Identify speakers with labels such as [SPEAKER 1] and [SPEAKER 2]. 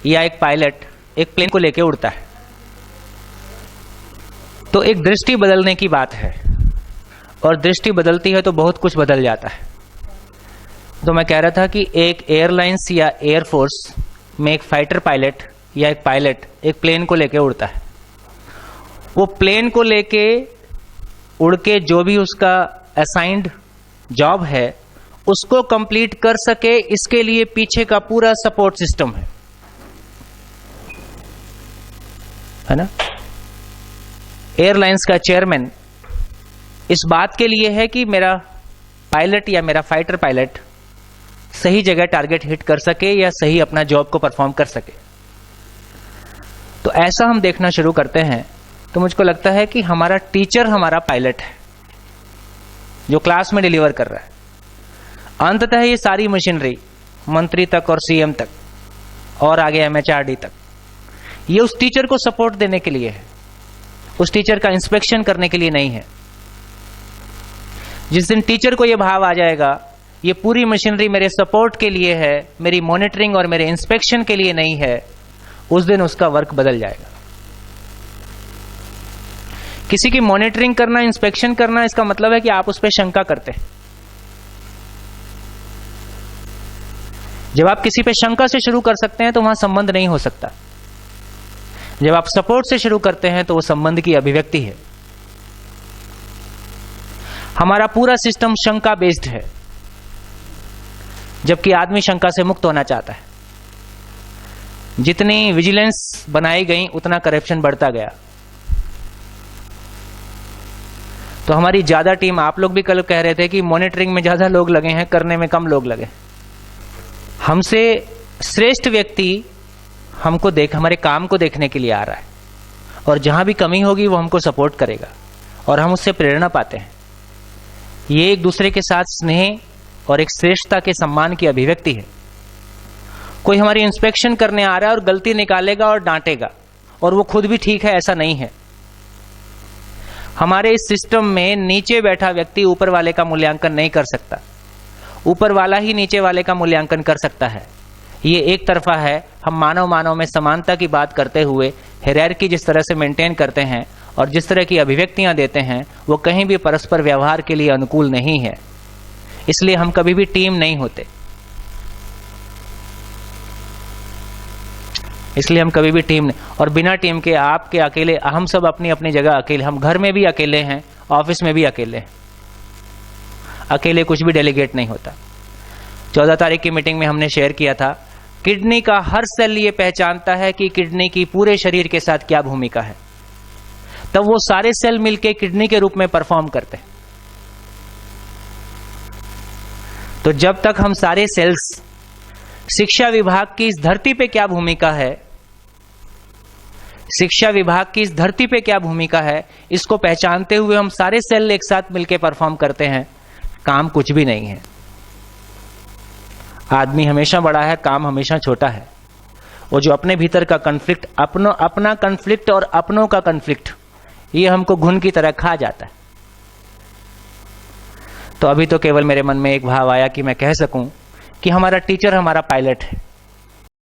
[SPEAKER 1] या एक पायलट एक प्लेन को लेकर उड़ता है तो एक दृष्टि बदलने की बात है, और दृष्टि बदलती है तो बहुत कुछ बदल जाता है। तो मैं कह रहा था कि एक एयरलाइंस या एयरफोर्स में एक फाइटर पायलट या एक पायलट एक प्लेन को लेकर उड़ता है। वो प्लेन को लेके उड़ के जो भी उसका असाइंड जॉब है उसको कंप्लीट कर सके, इसके लिए पीछे का पूरा सपोर्ट सिस्टम है ना। एयरलाइंस का चेयरमैन इस बात के लिए है कि मेरा पायलट या मेरा फाइटर पायलट सही जगह टारगेट हिट कर सके या सही अपना जॉब को परफॉर्म कर सके। तो ऐसा हम देखना शुरू करते हैं तो मुझको लगता है कि हमारा टीचर हमारा पायलट है जो क्लास में डिलीवर कर रहा है। अंततः ये सारी मशीनरी मंत्री तक और सीएम तक और आगे एमएचआरडी तक, ये उस टीचर को सपोर्ट देने के लिए है, उस टीचर का इंस्पेक्शन करने के लिए नहीं है। जिस दिन टीचर को यह भाव आ जाएगा ये पूरी मशीनरी मेरे सपोर्ट के लिए है, मेरी मॉनिटरिंग और मेरे इंस्पेक्शन के लिए नहीं है, उस दिन उसका वर्क बदल जाएगा। किसी की मॉनिटरिंग करना, इंस्पेक्शन करना, इसका मतलब है कि आप उस पर शंका करते हैं। जब आप किसी पे शंका से शुरू कर सकते हैं तो वहां संबंध नहीं हो सकता। जब आप सपोर्ट से शुरू करते हैं तो वो संबंध की अभिव्यक्ति है। हमारा पूरा सिस्टम शंका बेस्ड है, जबकि आदमी शंका से मुक्त होना चाहता है। जितनी विजिलेंस बनाई गई उतना करप्शन बढ़ता गया। तो हमारी ज्यादा टीम, आप लोग भी कल कह रहे थे कि मॉनिटरिंग में ज्यादा लोग लगे हैं, करने में कम लोग लगे। हमसे श्रेष्ठ व्यक्ति हमको हमारे काम को देखने के लिए आ रहा है, और जहां भी कमी होगी वो हमको सपोर्ट करेगा और हम उससे प्रेरणा पाते हैं। ये एक दूसरे के साथ स्नेह और एक श्रेष्ठता के सम्मान की अभिव्यक्ति है। कोई हमारी इंस्पेक्शन करने आ रहा है और गलती निकालेगा और डांटेगा और वो खुद भी ठीक है, ऐसा नहीं है। हमारे इस सिस्टम में नीचे बैठा व्यक्ति ऊपर वाले का मूल्यांकन नहीं कर सकता, ऊपर वाला ही नीचे वाले का मूल्यांकन कर सकता है। ये एक तरफा है। हम मानव में समानता की बात करते हुए हायरार्की जिस तरह से मेंटेन करते हैं और जिस तरह की अभिव्यक्तियां देते हैं वो कहीं भी परस्पर व्यवहार के लिए अनुकूल नहीं है। इसलिए हम कभी भी टीम नहीं होते। इसलिए हम कभी भी टीम नहीं, और बिना टीम के आपके अकेले, हम सब अपनी अपनी जगह अकेले, हम घर में भी अकेले हैं, ऑफिस में भी अकेले हैं। अकेले कुछ भी डेलीगेट नहीं होता। 14 तारीख की मीटिंग में हमने शेयर किया था, किडनी का हर सेल ये पहचानता है कि किडनी की पूरे शरीर के साथ क्या भूमिका है, तब वो सारे सेल मिलके किडनी के रूप में परफॉर्म करते हैं। तो जब तक हम सारे सेल्स, शिक्षा विभाग की इस धरती पे क्या भूमिका है, शिक्षा विभाग की इस धरती पे क्या भूमिका है, इसको पहचानते हुए हम सारे सेल एक साथ मिलकर परफॉर्म करते हैं, काम कुछ भी नहीं है। आदमी हमेशा बड़ा है, काम हमेशा छोटा है। वो जो अपने भीतर का कन्फ्लिक्ट, अपना कन्फ्लिक्ट और अपनों का कन्फ्लिक्ट, ये हमको घुन की तरह खा जाता है। तो अभी तो केवल मेरे मन में एक भाव आया कि मैं कह सकूं कि हमारा टीचर हमारा पायलट है।